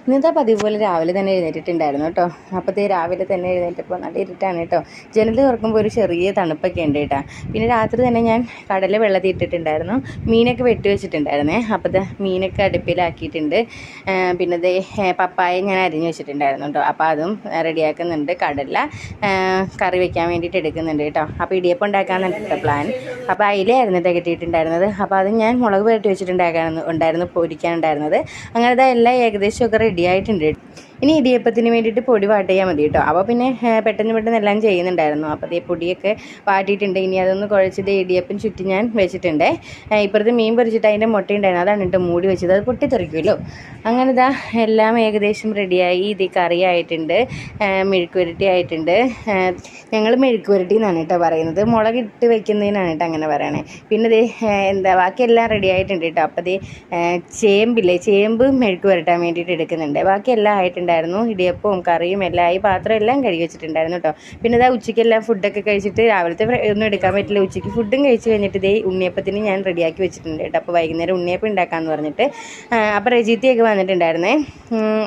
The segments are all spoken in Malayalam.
ഇന്നത്തെ പതിവ് പോലെ രാവിലെ തന്നെ എഴുന്നേറ്റിട്ടുണ്ടായിരുന്നു കേട്ടോ. അപ്പോഴത്തേ രാവിലെ തന്നെ എഴുന്നേറ്റപ്പോൾ നല്ല ഇരുട്ടാണ് കേട്ടോ. ജനൽ തുറക്കുമ്പോൾ ഒരു ചെറിയ തണുപ്പൊക്കെ ഉണ്ട് കേട്ടോ. പിന്നെ രാത്രി തന്നെ ഞാൻ കടല വെള്ളത്തിൽ ഇട്ടിട്ടുണ്ടായിരുന്നു. മീനൊക്കെ വെട്ടി വെച്ചിട്ടുണ്ടായിരുന്നേ. അപ്പോഴത്തെ മീനൊക്കെ അടുപ്പിലാക്കിയിട്ടുണ്ട്. പിന്നെ ദേ പപ്പായ ഞാൻ അരിഞ്ഞ് വെച്ചിട്ടുണ്ടായിരുന്നു കേട്ടോ. അപ്പോൾ അതും റെഡിയാക്കുന്നുണ്ട്. കടല കറി വെക്കാൻ വേണ്ടിയിട്ട് എടുക്കുന്നുണ്ട് കേട്ടോ. അപ്പോൾ ഇടിയപ്പം ഉണ്ടാക്കാമെന്നാണ് കേട്ടോ പ്ലാൻ. അപ്പോൾ അതിലായിരുന്നു കേട്ടോ കിട്ടിയിട്ടുണ്ടായിരുന്നത്. അപ്പോൾ അത് ഞാൻ മുളക് പുരട്ടി വെച്ചിട്ടുണ്ടായിരുന്നു പൊരിക്കാനുണ്ടായിരുന്നത്. അങ്ങനത്തെ എല്ലാം ഏകദേശമൊക്കെ റെഡി ആയിട്ടുണ്ട്. ഇനി ഇടിയപ്പത്തിന് വേണ്ടിയിട്ട് പൊടി വാട്ടിയാൽ മതി കേട്ടോ. അപ്പോൾ പിന്നെ പെട്ടെന്ന് എല്ലാം ചെയ്യുന്നുണ്ടായിരുന്നു. അപ്പോൾ ഈ പൊടിയൊക്കെ വാട്ടിയിട്ടുണ്ട്. ഇനി അതൊന്ന് കുഴച്ചിട്ട് ഇടിയപ്പം ചുറ്റി ഞാൻ വെച്ചിട്ടുണ്ട്. ഇപ്പുറത്ത് മീൻ പൊരിച്ചിട്ട് അതിൻ്റെ മുട്ടയുണ്ടായിരുന്നു, അതാണ് കേട്ടോ മൂടി വെച്ചത്. അത് പൊട്ടിത്തെറിക്കുമല്ലോ. അങ്ങനെ ഇതാ എല്ലാം ഏകദേശം റെഡിയായി. ഇത് കറി ആയിട്ടുണ്ട്, മെഴുക്ക് പുരട്ടി ആയിട്ടുണ്ട്. ഞങ്ങൾ മെഴുക്ക് പുരട്ടി എന്നാണ് കേട്ടോ പറയുന്നത്. മുളകിട്ട് വെക്കുന്നതിനാണ് കേട്ടോ അങ്ങനെ പറയണേ. പിന്നെ ഇത് ബാക്കിയെല്ലാം റെഡി ആയിട്ടുണ്ട് കേട്ടോ. അപ്പോൾ ചേമ്പ് മെഴുക്ക് പുരട്ടാൻ വേണ്ടിയിട്ട് എടുക്കുന്നുണ്ട്. ബാക്കിയെല്ലാം ആയിട്ടുണ്ട്. ഇടിയപ്പവും കറിയും എല്ലാം ആയി. പാത്രം എല്ലാം കഴുകി വെച്ചിട്ടുണ്ടായിരുന്നു കേട്ടോ. പിന്നെ ഇതാ ഉച്ചയ്ക്കെല്ലാം ഫുഡൊക്കെ കഴിച്ചിട്ട് രാവിലത്തെ ഒന്നും എടുക്കാൻ പറ്റില്ല. ഉച്ചയ്ക്ക് ഫുഡും കഴിച്ച് കഴിഞ്ഞിട്ട് ഇതേ ഉണ്ണിയപ്പത്തിന് ഞാൻ റെഡിയാക്കി വെച്ചിട്ടുണ്ട് കേട്ടോ. അപ്പോൾ വൈകുന്നേരം ഉണ്ണിയപ്പം ഉണ്ടാക്കാമെന്ന് പറഞ്ഞിട്ട് അപ്പോൾ റെജീത്തിയൊക്കെ വന്നിട്ടുണ്ടായിരുന്നേ.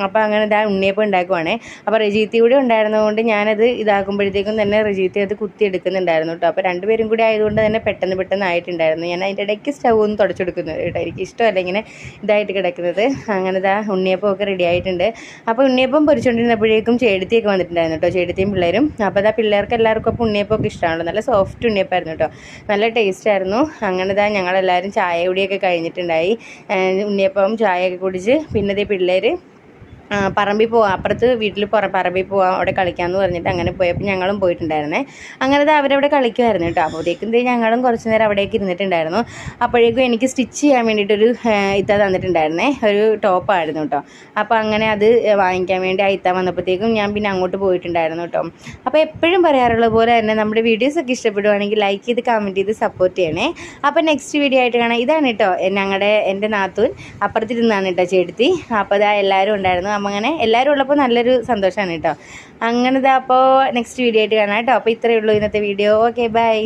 അപ്പോൾ അങ്ങനെ ഇതാ ഉണ്ണിയപ്പം ഉണ്ടാക്കുവാണേ. അപ്പോൾ റെജീത്തി കൂടെ ഉണ്ടായിരുന്നതുകൊണ്ട് ഞാനത് ഇതാക്കുമ്പോഴത്തേക്കും തന്നെ റെജീത്തി അത് കുത്തി എടുക്കുന്നുണ്ടായിരുന്നു കേട്ടോ. അപ്പോൾ രണ്ടുപേരും കൂടി ആയതുകൊണ്ട് തന്നെ പെട്ടെന്ന് ആയിട്ടുണ്ടായിരുന്നു. ഞാൻ അതിൻ്റെ ഇടയ്ക്ക് സ്റ്റൗ ഒന്ന് തുടച്ചെടുക്കുന്നത് കേട്ടോ. എനിക്ക് ഇഷ്ടമല്ല ഇങ്ങനെ ഇതായിട്ട് കിടക്കുന്നത്. അങ്ങനെ ഇതാ ഉണ്ണിയപ്പമൊക്കെ റെഡി ആയിട്ടുണ്ട്. അപ്പോൾ ഉണ്ണിയപ്പം പൊരിച്ചുകൊണ്ടിരുന്നപ്പോഴേക്കും ചേടത്തിയൊക്കെ വന്നിട്ടുണ്ടായിരുന്നു കേട്ടോ, ചേടത്തിയും പിള്ളേരും. അപ്പോൾ അതാ പിള്ളേർക്ക് എല്ലാവർക്കും അപ്പോൾ ഉണ്ണിയപ്പമൊക്കെ ഇഷ്ടമാണല്ലോ. നല്ല സോഫ്റ്റ് ഉണ്ണിയപ്പമായിരുന്നു കേട്ടോ, നല്ല ടേസ്റ്റ് ആയിരുന്നു. അങ്ങനെ ഇതാ ഞങ്ങളെല്ലാവരും ചായ കുടിയൊക്കെ കഴിഞ്ഞിട്ടുണ്ടായി. ഉണ്ണിയപ്പവും ചായയൊക്കെ കുടിച്ച് പിന്നെ പിള്ളേർ പറമ്പിൽ പോവാം, അപ്പുറത്ത് വീട്ടിൽ പറമ്പിൽ പോവാം, അവിടെ കളിക്കാമെന്ന് പറഞ്ഞിട്ട് അങ്ങനെ പോയപ്പോൾ ഞങ്ങളും പോയിട്ടുണ്ടായിരുന്നേ. അങ്ങനെ അവരവിടെ കളിക്കുമായിരുന്നു കേട്ടോ. അപ്പോഴത്തേക്കും ഞങ്ങളും കുറച്ച് നേരം അവിടേക്ക് ഇരുന്നിട്ടുണ്ടായിരുന്നു. അപ്പോഴേക്കും എനിക്ക് സ്റ്റിച്ച് ചെയ്യാൻ വേണ്ടിയിട്ടൊരു ഇത്ത തന്നിട്ടുണ്ടായിരുന്നേ, ഒരു ടോപ്പായിരുന്നു കേട്ടോ. അപ്പോൾ അങ്ങനെ അത് വാങ്ങിക്കാൻ വേണ്ടി ആ ഇത്ത വന്നപ്പോഴത്തേക്കും ഞാൻ പിന്നെ അങ്ങോട്ട് പോയിട്ടുണ്ടായിരുന്നു കേട്ടോ. അപ്പോൾ എപ്പോഴും പറയാറുള്ള പോലെ തന്നെ നമ്മുടെ വീഡിയോസൊക്കെ ഇഷ്ടപ്പെടുവാണെങ്കിൽ ലൈക്ക് ചെയ്ത് കമൻറ്റ് ചെയ്ത് സപ്പോർട്ട് ചെയ്യണേ. അപ്പോൾ നെക്സ്റ്റ് വീഡിയോ ആയിട്ട് കാണാം. ഇതാണ് കേട്ടോ എൻ്റെ നാത്തൂൻ, അപ്പുറത്തിരുന്നാണ് കേട്ടോ ചേട്ടത്തി. അപ്പോൾ അതാ എല്ലാവരും ഉണ്ടായിരുന്നു. അപ്പം അങ്ങനെ എല്ലാവരും ഉള്ളപ്പോൾ നല്ലൊരു സന്തോഷമാണ് കേട്ടോ. അങ്ങനെ അപ്പോൾ നെക്സ്റ്റ് വീഡിയോ ആയിട്ട് കാണാം കേട്ടോ. അപ്പോൾ ഇത്രയേ ഉള്ളൂ ഇന്നത്തെ വീഡിയോ. Okay, by.